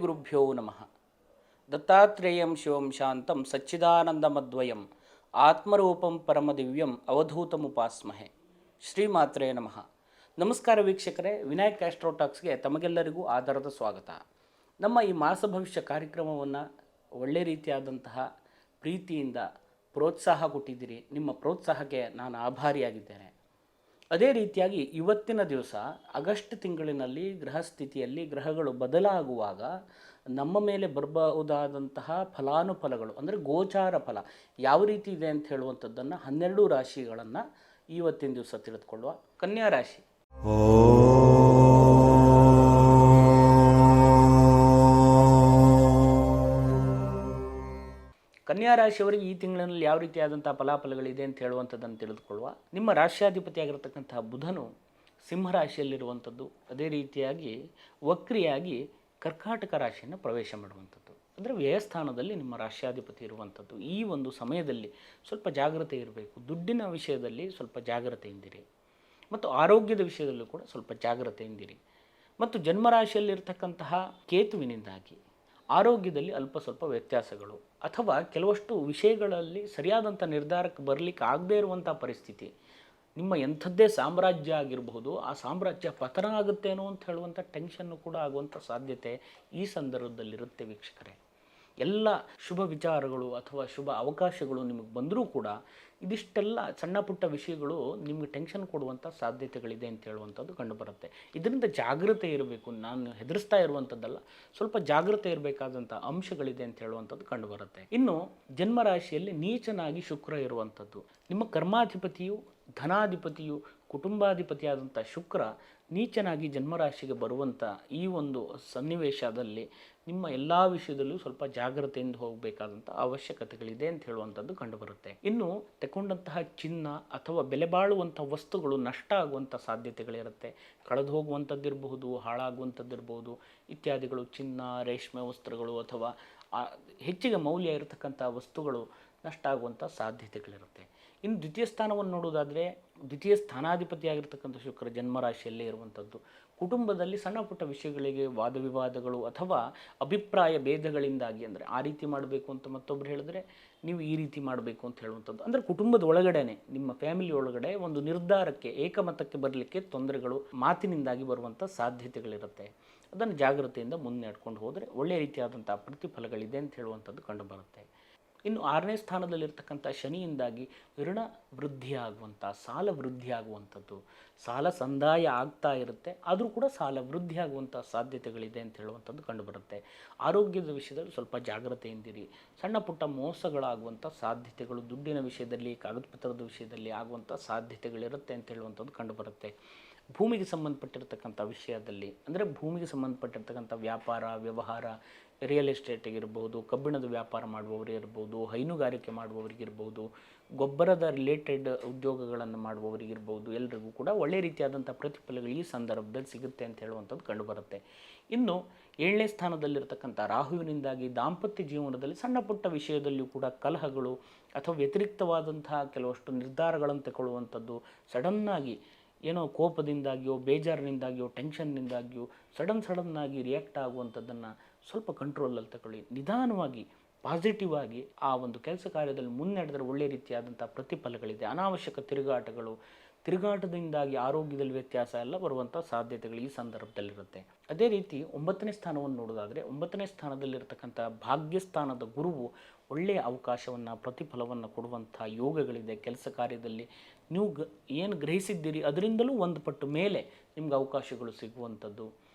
ಗುರುಭ್ಯೋ ನಮಃ. ದತ್ತಾತ್ರೇಯಂ ಶಿವಂ ಶಾಂತಂ ಸಚ್ಚಿದಾನಂದಮದ್ವಯಂ ಆತ್ಮರೂಪಂ ಪರಮದಿವ್ಯಂ ಅವಧೂತಮುಪಾಸ್ಮಹೆ. ಶ್ರೀಮಾತ್ರೇ ನಮಃ. ನಮಸ್ಕಾರ ವೀಕ್ಷಕರೇ, ವಿನಾಯಕ್ ಆಸ್ಟ್ರೋಟಾಕ್ಸ್ಗೆ ತಮಗೆಲ್ಲರಿಗೂ ಆಧಾರದ ಸ್ವಾಗತ. ನಮ್ಮ ಈ ಮಾಸ ಭವಿಷ್ಯ ಕಾರ್ಯಕ್ರಮವನ್ನು ಒಳ್ಳೆ ರೀತಿಯಾದಂತಹ ಪ್ರೀತಿಯಿಂದ ಪ್ರೋತ್ಸಾಹ ಕೊಟ್ಟಿದ್ದೀರಿ. ನಿಮ್ಮ ಪ್ರೋತ್ಸಾಹಕ್ಕೆ ನಾನು ಆಭಾರಿಯಾಗಿದ್ದೇನೆ. ಅದೇ ರೀತಿಯಾಗಿ ಇವತ್ತಿನ ದಿವಸ ಆಗಸ್ಟ್ ತಿಂಗಳಿನಲ್ಲಿ ಗ್ರಹ ಸ್ಥಿತಿಯಲ್ಲಿ ಗ್ರಹಗಳು ಬದಲಾಗುವಾಗ ನಮ್ಮ ಮೇಲೆ ಬರಬಹುದಾದಂತಹ ಫಲಾನುಫಲಗಳು ಅಂದರೆ ಗೋಚಾರ ಫಲ ಯಾವ ರೀತಿ ಇದೆ ಅಂತ ಹೇಳುವಂಥದ್ದನ್ನು 12 ರಾಶಿಗಳನ್ನು ಇವತ್ತಿನ ದಿವಸ ತಿಳಿದುಕೊಳ್ಳುವ. ಕನ್ಯಾ ರಾಶಿ. ಕನ್ಯಾ ರಾಶಿಯವರಿಗೆ ಈ ತಿಂಗಳಿನಲ್ಲಿ ಯಾವ ರೀತಿಯಾದಂಥ ಫಲಾಫಲಗಳಿದೆ ಅಂತ ಹೇಳುವಂಥದ್ದನ್ನು ತಿಳಿದುಕೊಳ್ಳುವ. ನಿಮ್ಮ ರಾಶ್ಯಾಧಿಪತಿಯಾಗಿರತಕ್ಕಂತಹ ಬುಧನು ಸಿಂಹರಾಶಿಯಲ್ಲಿರುವಂಥದ್ದು, ಅದೇ ರೀತಿಯಾಗಿ ವಕ್ರಿಯಾಗಿ ಕರ್ಕಾಟಕ ರಾಶಿಯನ್ನು ಪ್ರವೇಶ ಮಾಡುವಂಥದ್ದು. ಅಂದರೆ ವ್ಯಯಸ್ಥಾನದಲ್ಲಿ ನಿಮ್ಮ ರಾಶ್ಯಾಧಿಪತಿ ಇರುವಂಥದ್ದು. ಈ ಒಂದು ಸಮಯದಲ್ಲಿ ಸ್ವಲ್ಪ ಜಾಗ್ರತೆ ಇರಬೇಕು. ದುಡ್ಡಿನ ವಿಷಯದಲ್ಲಿ ಸ್ವಲ್ಪ ಜಾಗ್ರತೆಯಿಂದಿರಿ ಮತ್ತು ಆರೋಗ್ಯದ ವಿಷಯದಲ್ಲೂ ಕೂಡ ಸ್ವಲ್ಪ ಜಾಗ್ರತೆಯಿಂದಿರಿ. ಮತ್ತು ಜನ್ಮರಾಶಿಯಲ್ಲಿರ್ತಕ್ಕಂತಹ ಕೇತುವಿನಿಂದಾಗಿ ಆರೋಗ್ಯದಲ್ಲಿ ಅಲ್ಪ ಸ್ವಲ್ಪ ವ್ಯತ್ಯಾಸಗಳು ಅಥವಾ ಕೆಲವಷ್ಟು ವಿಷಯಗಳಲ್ಲಿ ಸರಿಯಾದಂಥ ನಿರ್ಧಾರಕ್ಕೆ ಬರಲಿಕ್ಕೆ ಆಗದೇ ಇರುವಂಥ ಪರಿಸ್ಥಿತಿ, ನಿಮ್ಮ ಎಂಥದ್ದೇ ಸಾಮ್ರಾಜ್ಯ ಆಗಿರಬಹುದು, ಆ ಸಾಮ್ರಾಜ್ಯ ಪತನ ಆಗುತ್ತೇನೋ ಅಂತ ಹೇಳುವಂಥ ಟೆನ್ಷನ್ನು ಕೂಡ ಆಗುವಂಥ ಸಾಧ್ಯತೆ ಈ ಸಂದರ್ಭದಲ್ಲಿರುತ್ತೆ ವೀಕ್ಷಕರೇ. ಎಲ್ಲ ಶುಭ ವಿಚಾರಗಳು ಅಥವಾ ಶುಭ ಅವಕಾಶಗಳು ನಿಮಗೆ ಬಂದರೂ ಕೂಡ ಇದಿಷ್ಟೆಲ್ಲ ಸಣ್ಣ ಪುಟ್ಟ ವಿಷಯಗಳು ನಿಮಗೆ ಟೆನ್ಷನ್ ಕೊಡುವಂಥ ಸಾಧ್ಯತೆಗಳಿದೆ ಅಂತ ಹೇಳುವಂಥದ್ದು ಕಂಡುಬರುತ್ತೆ. ಇದರಿಂದ ಜಾಗ್ರತೆ ಇರಬೇಕು. ನಾನು ಹೆದರಿಸ್ತಾ ಇರುವಂಥದ್ದಲ್ಲ, ಸ್ವಲ್ಪ ಜಾಗ್ರತೆ ಇರಬೇಕಾದಂಥ ಅಂಶಗಳಿದೆ ಅಂತ ಹೇಳುವಂಥದ್ದು ಕಂಡುಬರುತ್ತೆ. ಇನ್ನು ಜನ್ಮರಾಶಿಯಲ್ಲಿ ನೀಚನಾಗಿ ಶುಕ್ರ ಇರುವಂಥದ್ದು. ನಿಮ್ಮ ಕರ್ಮಾಧಿಪತಿಯು, ಧನಾಧಿಪತಿಯು, ಕುಟುಂಬಾಧಿಪತಿಯಾದಂಥ ಶುಕ್ರ ನೀಚನಾಗಿ ಜನ್ಮರಾಶಿಗೆ ಬರುವಂಥ ಈ ಒಂದು ಸನ್ನಿವೇಶದಲ್ಲಿ ನಿಮ್ಮ ಎಲ್ಲ ವಿಷಯದಲ್ಲೂ ಸ್ವಲ್ಪ ಜಾಗ್ರತೆಯಿಂದ ಹೋಗಬೇಕಾದಂಥ ಅವಶ್ಯಕತೆಗಳಿದೆ ಅಂತ ಹೇಳುವಂಥದ್ದು ಕಂಡುಬರುತ್ತೆ. ಇನ್ನು ತಗೊಂಡಂತಹ ಚಿನ್ನ ಅಥವಾ ಬೆಲೆ ಬಾಳುವಂಥ ವಸ್ತುಗಳು ನಷ್ಟ ಆಗುವಂಥ ಸಾಧ್ಯತೆಗಳಿರುತ್ತೆ. ಕಳೆದು ಹೋಗುವಂಥದ್ದಿರಬಹುದು, ಹಾಳಾಗುವಂಥದ್ದಿರಬಹುದು ಇತ್ಯಾದಿಗಳು. ಚಿನ್ನ, ರೇಷ್ಮೆ ವಸ್ತ್ರಗಳು ಅಥವಾ ಹೆಚ್ಚಿಗೆ ಮೌಲ್ಯ ಇರತಕ್ಕಂಥ ವಸ್ತುಗಳು ನಷ್ಟ ಆಗುವಂಥ ಸಾಧ್ಯತೆಗಳಿರುತ್ತೆ. ಇನ್ನು ದ್ವಿತೀಯ ಸ್ಥಾನವನ್ನು ನೋಡೋದಾದರೆ ದ್ವಿತೀಯ ಸ್ಥಾನಾಧಿಪತಿಯಾಗಿರ್ತಕ್ಕಂಥ ಶುಕ್ರ ಜನ್ಮರಾಶಿಯಲ್ಲೇ ಇರುವಂಥದ್ದು. ಕುಟುಂಬದಲ್ಲಿ ಸಣ್ಣ ಪುಟ್ಟ ವಿಷಯಗಳಿಗೆ ವಾದ ವಿವಾದಗಳು ಅಥವಾ ಅಭಿಪ್ರಾಯ ಭೇದಗಳಿಂದಾಗಿ, ಅಂದರೆ ಆ ರೀತಿ ಮಾಡಬೇಕು ಅಂತ ಮತ್ತೊಬ್ಬರು ಹೇಳಿದ್ರೆ ನೀವು ಈ ರೀತಿ ಮಾಡಬೇಕು ಅಂತ ಹೇಳುವಂಥದ್ದು, ಅಂದರೆ ಕುಟುಂಬದ ಒಳಗಡೆನೆ ನಿಮ್ಮ ಫ್ಯಾಮಿಲಿ ಒಳಗಡೆ ಒಂದು ನಿರ್ಧಾರಕ್ಕೆ ಏಕಮತಕ್ಕೆ ಬರಲಿಕ್ಕೆ ತೊಂದರೆಗಳು ಮಾತಿನಿಂದಾಗಿ ಬರುವಂಥ ಸಾಧ್ಯತೆಗಳಿರುತ್ತೆ. ಅದನ್ನು ಜಾಗ್ರತೆಯಿಂದ ಮುನ್ನಡೆಕೊಂಡು ಹೋದರೆ ಒಳ್ಳೆಯ ರೀತಿಯಾದಂಥ ಪ್ರತಿಫಲಗಳಿದೆ ಅಂತ ಹೇಳುವಂಥದ್ದು ಕಂಡುಬರುತ್ತೆ. ಇನ್ನು 6ನೇ ಸ್ಥಾನದಲ್ಲಿರ್ತಕ್ಕಂಥ ಶನಿಯಿಂದಾಗಿ ಋಣ ವೃದ್ಧಿಯಾಗುವಂಥ, ಸಾಲ ವೃದ್ಧಿಯಾಗುವಂಥದ್ದು, ಸಾಲ ಸಂದಾಯ ಆಗ್ತಾ ಇರುತ್ತೆ, ಆದರೂ ಕೂಡ ಸಾಲ ವೃದ್ಧಿಯಾಗುವಂಥ ಸಾಧ್ಯತೆಗಳಿದೆ ಅಂತ ಹೇಳುವಂಥದ್ದು ಕಂಡುಬರುತ್ತೆ. ಆರೋಗ್ಯದ ವಿಷಯದಲ್ಲಿ ಸ್ವಲ್ಪ ಜಾಗ್ರತೆಯಿಂದಿರಿ. ಸಣ್ಣ ಪುಟ್ಟ ಮೋಸಗಳಾಗುವಂಥ ಸಾಧ್ಯತೆಗಳು ದುಡ್ಡಿನ ವಿಷಯದಲ್ಲಿ, ಕಾಗದ ಪತ್ರದ ವಿಷಯದಲ್ಲಿ ಆಗುವಂಥ ಸಾಧ್ಯತೆಗಳಿರುತ್ತೆ ಅಂತ ಹೇಳುವಂಥದ್ದು ಕಂಡುಬರುತ್ತೆ. ಭೂಮಿಗೆ ಸಂಬಂಧಪಟ್ಟಿರ್ತಕ್ಕಂಥ ವಿಷಯದಲ್ಲಿ, ಅಂದರೆ ಭೂಮಿಗೆ ಸಂಬಂಧಪಟ್ಟಿರ್ತಕ್ಕಂಥ ವ್ಯಾಪಾರ ವ್ಯವಹಾರ, ರಿಯಲ್ ಎಸ್ಟೇಟಿಗಿರ್ಬೋದು, ಕಬ್ಬಿಣದ ವ್ಯಾಪಾರ ಮಾಡುವವರಿಗಿರ್ಬೋದು, ಹೈನುಗಾರಿಕೆ ಮಾಡುವವರಿಗಿರ್ಬೋದು, ಗೊಬ್ಬರದ ರಿಲೇಟೆಡ್ ಉದ್ಯೋಗಗಳನ್ನು ಮಾಡುವವರಿಗಿರ್ಬೋದು, ಎಲ್ಲರಿಗೂ ಕೂಡ ಒಳ್ಳೆಯ ರೀತಿಯಾದಂಥ ಪ್ರತಿಫಲಗಳು ಈ ಸಂದರ್ಭದಲ್ಲಿ ಸಿಗುತ್ತೆ ಅಂತ ಹೇಳುವಂಥದ್ದು ಕಂಡುಬರುತ್ತೆ. ಇನ್ನು 7ನೇ ಸ್ಥಾನದಲ್ಲಿರ್ತಕ್ಕಂಥ ರಾಹುವಿನಿಂದಾಗಿ ದಾಂಪತ್ಯ ಜೀವನದಲ್ಲಿ ಸಣ್ಣ ಪುಟ್ಟ ವಿಷಯದಲ್ಲಿಯೂ ಕೂಡ ಕಲಹಗಳು ಅಥವಾ ವ್ಯತಿರಿಕ್ತವಾದಂತಹ ಕೆಲವಷ್ಟು ನಿರ್ಧಾರಗಳನ್ನು ತಗೊಳ್ಳುವಂಥದ್ದು, ಸಡನ್ನಾಗಿ ಏನೋ ಕೋಪದಿಂದಾಗಿಯೋ ಬೇಜಾರಿನಿಂದಾಗಿಯೋ ಟೆನ್ಷನ್ನಿಂದಾಗಿಯೋ ಸಡನ್ನಾಗಿ ರಿಯಾಕ್ಟ್ ಆಗುವಂಥದ್ದನ್ನು ಸ್ವಲ್ಪ ಕಂಟ್ರೋಲಲ್ಲಿ ತಗೊಳ್ಳಿ. ನಿಧಾನವಾಗಿ ಪಾಸಿಟಿವ್ ಆಗಿ ಆ ಒಂದು ಕೆಲಸ ಕಾರ್ಯದಲ್ಲಿ ಮುನ್ನಡೆದರೆ ಒಳ್ಳೆಯ ರೀತಿಯಾದಂಥ ಪ್ರತಿಫಲಗಳಿದೆ. ಅನಾವಶ್ಯಕ ತಿರುಗಾಟದಿಂದಾಗಿ ಆರೋಗ್ಯದಲ್ಲಿ ವ್ಯತ್ಯಾಸ ಎಲ್ಲ ಬರುವಂಥ ಸಾಧ್ಯತೆಗಳು ಈ ಸಂದರ್ಭದಲ್ಲಿರುತ್ತೆ. ಅದೇ ರೀತಿ 9ನೇ ಸ್ಥಾನವನ್ನು ನೋಡೋದಾದರೆ 9ನೇ ಸ್ಥಾನದಲ್ಲಿರ್ತಕ್ಕಂಥ ಭಾಗ್ಯಸ್ಥಾನದ ಗುರುವು ಒಳ್ಳೆಯ ಅವಕಾಶವನ್ನು ಪ್ರತಿಫಲವನ್ನು ಕೊಡುವಂಥ ಯೋಗಗಳಿದೆ. ಕೆಲಸ ಕಾರ್ಯದಲ್ಲಿ ನೀವು ಏನು ಗ್ರಹಿಸಿದ್ದೀರಿ ಅದರಿಂದಲೂ ಒಂದು ಪಟ್ಟು ಮೇಲೆ ನಿಮ್ಗೆ ಅವಕಾಶಗಳು ಸಿಗುವಂಥದ್ದು,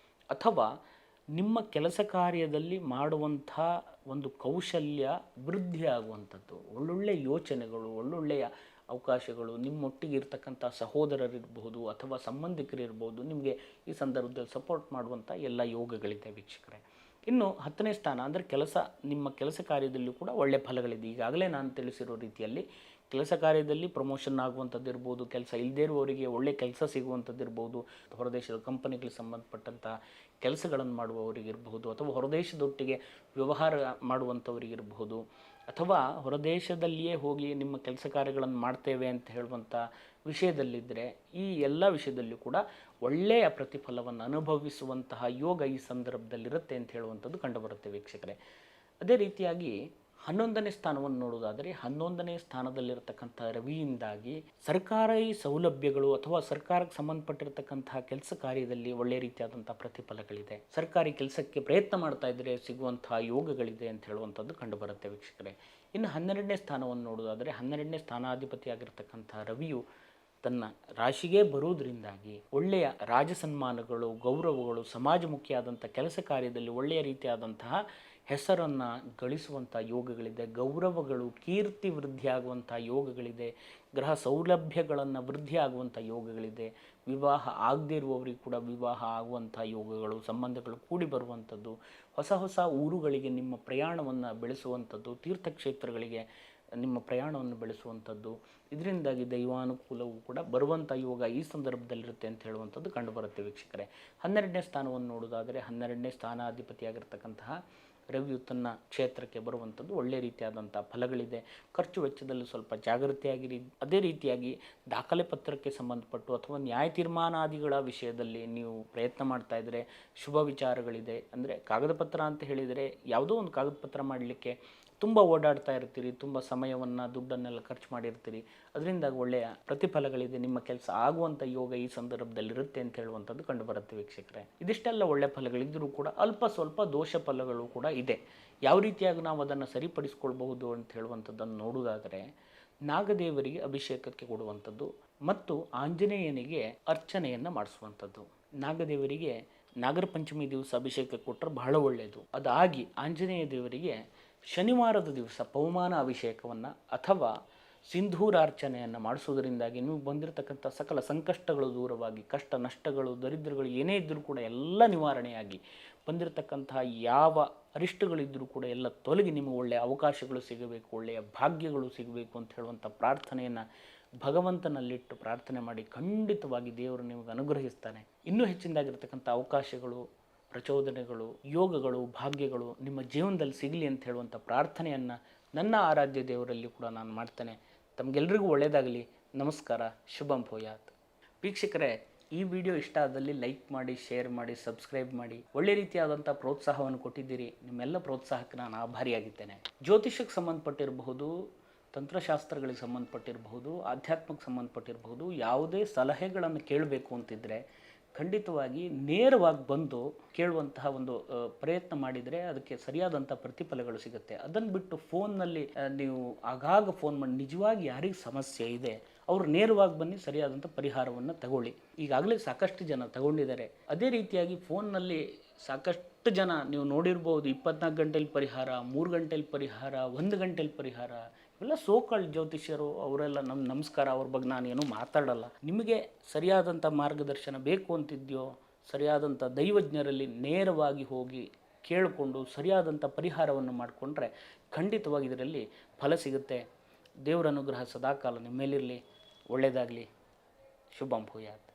ಅಥವಾ ನಿಮ್ಮ ಕೆಲಸ ಕಾರ್ಯದಲ್ಲಿ ಮಾಡುವಂಥ ಒಂದು ಕೌಶಲ್ಯ ವೃದ್ಧಿ ಆಗುವಂಥದ್ದು, ಒಳ್ಳೊಳ್ಳೆಯ ಯೋಚನೆಗಳು, ಒಳ್ಳೊಳ್ಳೆಯ ಅವಕಾಶಗಳು ನಿಮ್ಮೊಟ್ಟಿಗೆ ಇರ್ತಕ್ಕಂಥ ಸಹೋದರರಿರ್ಬೋದು ಅಥವಾ ಸಂಬಂಧಿಕರಿರ್ಬೋದು ನಿಮಗೆ ಈ ಸಂದರ್ಭದಲ್ಲಿ ಸಪೋರ್ಟ್ ಮಾಡುವಂಥ ಎಲ್ಲ ಯೋಗಗಳಿದೆ ವೀಕ್ಷಕರೇ. ಇನ್ನು 10ನೇ ಸ್ಥಾನ ಅಂದರೆ ನಿಮ್ಮ ಕೆಲಸ ಕಾರ್ಯದಲ್ಲೂ ಕೂಡ ಒಳ್ಳೆಯ ಫಲಗಳಿದೆ. ಈಗಾಗಲೇ ನಾನು ತಿಳಿಸಿರೋ ರೀತಿಯಲ್ಲಿ ಕೆಲಸ ಕಾರ್ಯದಲ್ಲಿ ಪ್ರಮೋಷನ್ ಆಗುವಂಥದ್ದು ಇರ್ಬೋದು, ಕೆಲಸ ಇಲ್ಲದೇ ಇರುವವರಿಗೆ ಒಳ್ಳೆಯ ಕೆಲಸ ಸಿಗುವಂಥದ್ದಿರ್ಬೋದು, ಹೊರದೇಶದ ಕಂಪನಿಗಳಿಗೆ ಸಂಬಂಧಪಟ್ಟಂಥ ಕೆಲಸಗಳನ್ನು ಮಾಡುವವರಿಗಿರಬಹುದು, ಅಥವಾ ಹೊರದೇಶದೊಟ್ಟಿಗೆ ವ್ಯವಹಾರ ಮಾಡುವಂಥವರಿಗಿರಬಹುದು, ಅಥವಾ ಹೊರದೇಶದಲ್ಲಿಯೇ ಹೋಗಿ ನಿಮ್ಮ ಕೆಲಸ ಕಾರ್ಯಗಳನ್ನು ಮಾಡ್ತೇವೆ ಅಂತ ಹೇಳುವಂಥ ವಿಷಯದಲ್ಲಿದ್ದರೆ ಈ ಎಲ್ಲ ವಿಷಯದಲ್ಲೂ ಕೂಡ ಒಳ್ಳೆಯ ಪ್ರತಿಫಲವನ್ನು ಅನುಭವಿಸುವಂತಹ ಯೋಗ ಈ ಸಂದರ್ಭದಲ್ಲಿರುತ್ತೆ ಅಂತ ಹೇಳುವಂಥದ್ದು ಕಂಡುಬರುತ್ತೆ ವೀಕ್ಷಕರೇ. ಅದೇ ರೀತಿಯಾಗಿ 11ನೇ ಸ್ಥಾನವನ್ನು ನೋಡುವುದಾದರೆ 11ನೇ ಸ್ಥಾನದಲ್ಲಿರತಕ್ಕಂಥ ರವಿಯಿಂದಾಗಿ ಸರ್ಕಾರಿ ಸೌಲಭ್ಯಗಳು ಅಥವಾ ಸರ್ಕಾರಕ್ಕೆ ಸಂಬಂಧಪಟ್ಟಿರತಕ್ಕಂತಹ ಕೆಲಸ ಕಾರ್ಯದಲ್ಲಿ ಒಳ್ಳೆಯ ರೀತಿಯಾದಂಥ ಪ್ರತಿಫಲಗಳಿದೆ. ಸರ್ಕಾರಿ ಕೆಲಸಕ್ಕೆ ಪ್ರಯತ್ನ ಮಾಡ್ತಾ ಇದ್ದರೆ ಸಿಗುವಂತಹ ಯೋಗಗಳಿದೆ ಅಂತ ಹೇಳುವಂಥದ್ದು ಕಂಡುಬರುತ್ತೆ ವೀಕ್ಷಕರೇ. ಇನ್ನು 12ನೇ ಸ್ಥಾನವನ್ನು ನೋಡುವುದಾದರೆ 12ನೇ ಸ್ಥಾನಾಧಿಪತಿಯಾಗಿರ್ತಕ್ಕಂಥ ರವಿಯು ತನ್ನ ರಾಶಿಗೆ ಬರುವುದರಿಂದಾಗಿ ಒಳ್ಳೆಯ ರಾಜಸನ್ಮಾನಗಳು, ಗೌರವಗಳು, ಸಮಾಜಮುಖಿಯಾದಂಥ ಕೆಲಸ ಕಾರ್ಯದಲ್ಲಿ ಒಳ್ಳೆಯ ರೀತಿಯಾದಂತಹ ಹೆಸರನ್ನು ಗಳಿಸುವಂಥ ಯೋಗಗಳಿದೆ. ಗೌರವಗಳು, ಕೀರ್ತಿ ವೃದ್ಧಿಯಾಗುವಂಥ ಯೋಗಗಳಿದೆ. ಗ್ರಹ ಸೌಲಭ್ಯಗಳನ್ನು ವೃದ್ಧಿಯಾಗುವಂಥ ಯೋಗಗಳಿದೆ. ವಿವಾಹ ಆಗದೇ ಇರುವವರಿಗೆ ಕೂಡ ವಿವಾಹ ಆಗುವಂಥ ಯೋಗಗಳು, ಸಂಬಂಧಗಳು ಕೂಡಿ ಬರುವಂಥದ್ದು, ಹೊಸ ಹೊಸ ಊರುಗಳಿಗೆ ನಿಮ್ಮ ಪ್ರಯಾಣವನ್ನು ಬೆಳೆಸುವಂಥದ್ದು, ತೀರ್ಥಕ್ಷೇತ್ರಗಳಿಗೆ ನಿಮ್ಮ ಪ್ರಯಾಣವನ್ನು ಬೆಳೆಸುವಂಥದ್ದು, ಇದರಿಂದಾಗಿ ದೈವಾನುಕೂಲವೂ ಕೂಡ ಬರುವಂಥ ಯೋಗ ಈ ಸಂದರ್ಭದಲ್ಲಿರುತ್ತೆ ಅಂತ ಹೇಳುವಂಥದ್ದು ಕಂಡುಬರುತ್ತೆ ವೀಕ್ಷಕರೇ. 12ನೇ ಸ್ಥಾನವನ್ನು ನೋಡೋದಾದರೆ 12ನೇ ಸ್ಥಾನಾಧಿಪತಿಯಾಗಿರ್ತಕ್ಕಂತಹ ರವಿಯು ತನ್ನ ಕ್ಷೇತ್ರಕ್ಕೆ ಬರುವಂಥದ್ದು ಒಳ್ಳೆಯ ರೀತಿಯಾದಂಥ ಫಲಗಳಿದೆ. ಖರ್ಚು ವೆಚ್ಚದಲ್ಲಿ ಸ್ವಲ್ಪ ಜಾಗೃತಿಯಾಗಿರಿ. ಅದೇ ರೀತಿಯಾಗಿ ದಾಖಲೆ ಪತ್ರಕ್ಕೆ ಸಂಬಂಧಪಟ್ಟು ಅಥವಾ ನ್ಯಾಯ ತೀರ್ಮಾನಾದಿಗಳ ವಿಷಯದಲ್ಲಿ ನೀವು ಪ್ರಯತ್ನ ಮಾಡ್ತಾ ಇದ್ದರೆ ಶುಭ ವಿಚಾರಗಳಿದೆ. ಅಂದರೆ ಕಾಗದ ಪತ್ರ ಅಂತ ಹೇಳಿದರೆ ಯಾವುದೋ ಒಂದು ಕಾಗದ ಪತ್ರ ಮಾಡಲಿಕ್ಕೆ ತುಂಬ ಓಡಾಡ್ತಾ ಇರ್ತೀರಿ, ತುಂಬ ಸಮಯವನ್ನು ದುಡ್ಡನ್ನೆಲ್ಲ ಖರ್ಚು ಮಾಡಿರ್ತೀರಿ. ಅದರಿಂದಾಗಿ ಒಳ್ಳೆಯ ಪ್ರತಿಫಲಗಳಿದೆ. ನಿಮ್ಮ ಕೆಲಸ ಆಗುವಂಥ ಯೋಗ ಈ ಸಂದರ್ಭದಲ್ಲಿರುತ್ತೆ ಅಂತ ಹೇಳುವಂಥದ್ದು ಕಂಡುಬರುತ್ತೆ ವೀಕ್ಷಕರೇ. ಇದಿಷ್ಟೆಲ್ಲ ಒಳ್ಳೆಯ ಫಲಗಳಿದ್ದರೂ ಕೂಡ ಅಲ್ಪ ಸ್ವಲ್ಪ ದೋಷ ಫಲಗಳು ಕೂಡ ಇದೆ. ಯಾವ ರೀತಿಯಾಗಿ ನಾವು ಅದನ್ನು ಸರಿಪಡಿಸ್ಕೊಳ್ಬಹುದು ಅಂತ ಹೇಳುವಂಥದ್ದನ್ನು ನೋಡುವುದಾದರೆ ನಾಗದೇವರಿಗೆ ಅಭಿಷೇಕಕ್ಕೆ ಕೊಡುವಂಥದ್ದು ಮತ್ತು ಆಂಜನೇಯನಿಗೆ ಅರ್ಚನೆಯನ್ನು ಮಾಡಿಸುವಂಥದ್ದು. ನಾಗದೇವರಿಗೆ ನಾಗರ ಪಂಚಮಿ ದಿವಸ ಅಭಿಷೇಕ ಕೊಟ್ಟರೆ ಬಹಳ ಒಳ್ಳೆಯದು. ಅದಾಗಿ ಆಂಜನೇಯ ದೇವರಿಗೆ ಶನಿವಾರದ ದಿವಸ ಪವಮಾನ ಅಭಿಷೇಕವನ್ನು ಅಥವಾ ಸಿಂಧೂರಾರ್ಚನೆಯನ್ನು ಮಾಡಿಸೋದ್ರಿಂದಾಗಿ ನೀವು ಬಂದಿರತಕ್ಕಂಥ ಸಕಲ ಸಂಕಷ್ಟಗಳು ದೂರವಾಗಿ, ಕಷ್ಟ ನಷ್ಟಗಳು ದರಿದ್ರಗಳು ಏನೇ ಇದ್ದರೂ ಕೂಡ ಎಲ್ಲ ನಿವಾರಣೆಯಾಗಿ, ಬಂದಿರತಕ್ಕಂತಹ ಯಾವ ಅರಿಷ್ಟಗಳಿದ್ದರೂ ಕೂಡ ಎಲ್ಲ ತೊಲಗಿ ನಿಮಗೆ ಒಳ್ಳೆಯ ಅವಕಾಶಗಳು ಸಿಗಬೇಕು, ಒಳ್ಳೆಯ ಭಾಗ್ಯಗಳು ಸಿಗಬೇಕು ಅಂತ ಹೇಳುವಂಥ ಪ್ರಾರ್ಥನೆಯನ್ನು ಭಗವಂತನಲ್ಲಿಟ್ಟು ಪ್ರಾರ್ಥನೆ ಮಾಡಿ ಖಂಡಿತವಾಗಿ ದೇವರು ನಿಮಗೆ ಅನುಗ್ರಹಿಸ್ತಾನೆ. ಇನ್ನೂ ಹೆಚ್ಚಿನದಾಗಿರ್ತಕ್ಕಂಥ ಅವಕಾಶಗಳು, ಪ್ರಚೋದನೆಗಳು, ಯೋಗಗಳು, ಭಾಗ್ಯಗಳು ನಿಮ್ಮ ಜೀವನದಲ್ಲಿ ಸಿಗಲಿ ಅಂತ ಹೇಳುವಂಥ ಪ್ರಾರ್ಥನೆಯನ್ನು ನನ್ನ ಆರಾಧ್ಯ ದೇವರಲ್ಲಿ ಕೂಡ ನಾನು ಮಾಡ್ತೇನೆ. ತಮಗೆಲ್ಲರಿಗೂ ಒಳ್ಳೆಯದಾಗಲಿ. ನಮಸ್ಕಾರ. ಶುಭಂ ಭೂಯಾತ್. ವೀಕ್ಷಕರೇ, ಈ ವಿಡಿಯೋ ಇಷ್ಟ ಆದಲ್ಲಿ ಲೈಕ್ ಮಾಡಿ, ಶೇರ್ ಮಾಡಿ, ಸಬ್ಸ್ಕ್ರೈಬ್ ಮಾಡಿ. ಒಳ್ಳೆ ರೀತಿಯಾದಂಥ ಪ್ರೋತ್ಸಾಹವನ್ನು ಕೊಟ್ಟಿದ್ದೀರಿ. ನಿಮ್ಮೆಲ್ಲ ಪ್ರೋತ್ಸಾಹಕ್ಕೆ ನಾನು ಆಭಾರಿಯಾಗಿದ್ದೇನೆ. ಜ್ಯೋತಿಷಕ್ಕೆ ಸಂಬಂಧಪಟ್ಟಿರಬಹುದು, ತಂತ್ರಶಾಸ್ತ್ರಗಳಿಗೆ ಸಂಬಂಧಪಟ್ಟಿರಬಹುದು, ಆಧ್ಯಾತ್ಮಕ್ಕೆ ಸಂಬಂಧಪಟ್ಟಿರಬಹುದು, ಯಾವುದೇ ಸಲಹೆಗಳನ್ನು ಕೇಳಬೇಕು ಅಂತಿದ್ದರೆ ಖಂಡಿತವಾಗಿ ನೇರವಾಗಿ ಬಂದು ಕೇಳುವಂತಹ ಒಂದು ಪ್ರಯತ್ನ ಮಾಡಿದರೆ ಅದಕ್ಕೆ ಸರಿಯಾದಂಥ ಪ್ರತಿಫಲಗಳು ಸಿಗುತ್ತೆ. ಅದನ್ನು ಬಿಟ್ಟು ಫೋನ್ನಲ್ಲಿ ನೀವು ಆಗಾಗ ಫೋನ್ ಮಾಡಿ ನಿಜವಾಗಿ ಯಾರಿಗೆ ಸಮಸ್ಯೆ ಇದೆ ಅವರು ನೇರವಾಗಿ ಬನ್ನಿ, ಸರಿಯಾದಂಥ ಪರಿಹಾರವನ್ನು ತಗೊಳ್ಳಿ. ಈಗಾಗಲೇ ಸಾಕಷ್ಟು ಜನ ತಗೊಂಡಿದ್ದಾರೆ. ಅದೇ ರೀತಿಯಾಗಿ ಫೋನ್ನಲ್ಲಿ ಸಾಕಷ್ಟು ಜನ ನೀವು ನೋಡಿರ್ಬೋದು, 24 ಗಂಟೆಲಿ ಪರಿಹಾರ, 3 ಗಂಟೆಲಿ ಪರಿಹಾರ, 1 ಗಂಟೆಲಿ ಪರಿಹಾರ, ಇವೆಲ್ಲ ಸೋಕಾಳ್ ಜ್ಯೋತಿಷ್ಯರು. ಅವರೆಲ್ಲ ನಮಸ್ಕಾರ, ಅವ್ರ ಬಗ್ಗೆ ನಾನೇನು ಮಾತಾಡಲ್ಲ. ನಿಮಗೆ ಸರಿಯಾದಂಥ ಮಾರ್ಗದರ್ಶನ ಬೇಕು ಅಂತಿದೆಯೋ ಸರಿಯಾದಂಥ ದೈವಜ್ಞರಲ್ಲಿ ನೇರವಾಗಿ ಹೋಗಿ ಕೇಳಿಕೊಂಡು ಸರಿಯಾದಂಥ ಪರಿಹಾರವನ್ನು ಮಾಡಿಕೊಂಡ್ರೆ ಖಂಡಿತವಾಗಿ ಇದರಲ್ಲಿ ಫಲ ಸಿಗುತ್ತೆ. ದೇವರ ಅನುಗ್ರಹ ಸದಾಕಾಲ ನಿಮ್ಮ ಮೇಲಿರಲಿ. ಒಳ್ಳೆಯದಾಗಲಿ. ಶುಭಂ ಭೂಯಾತ್.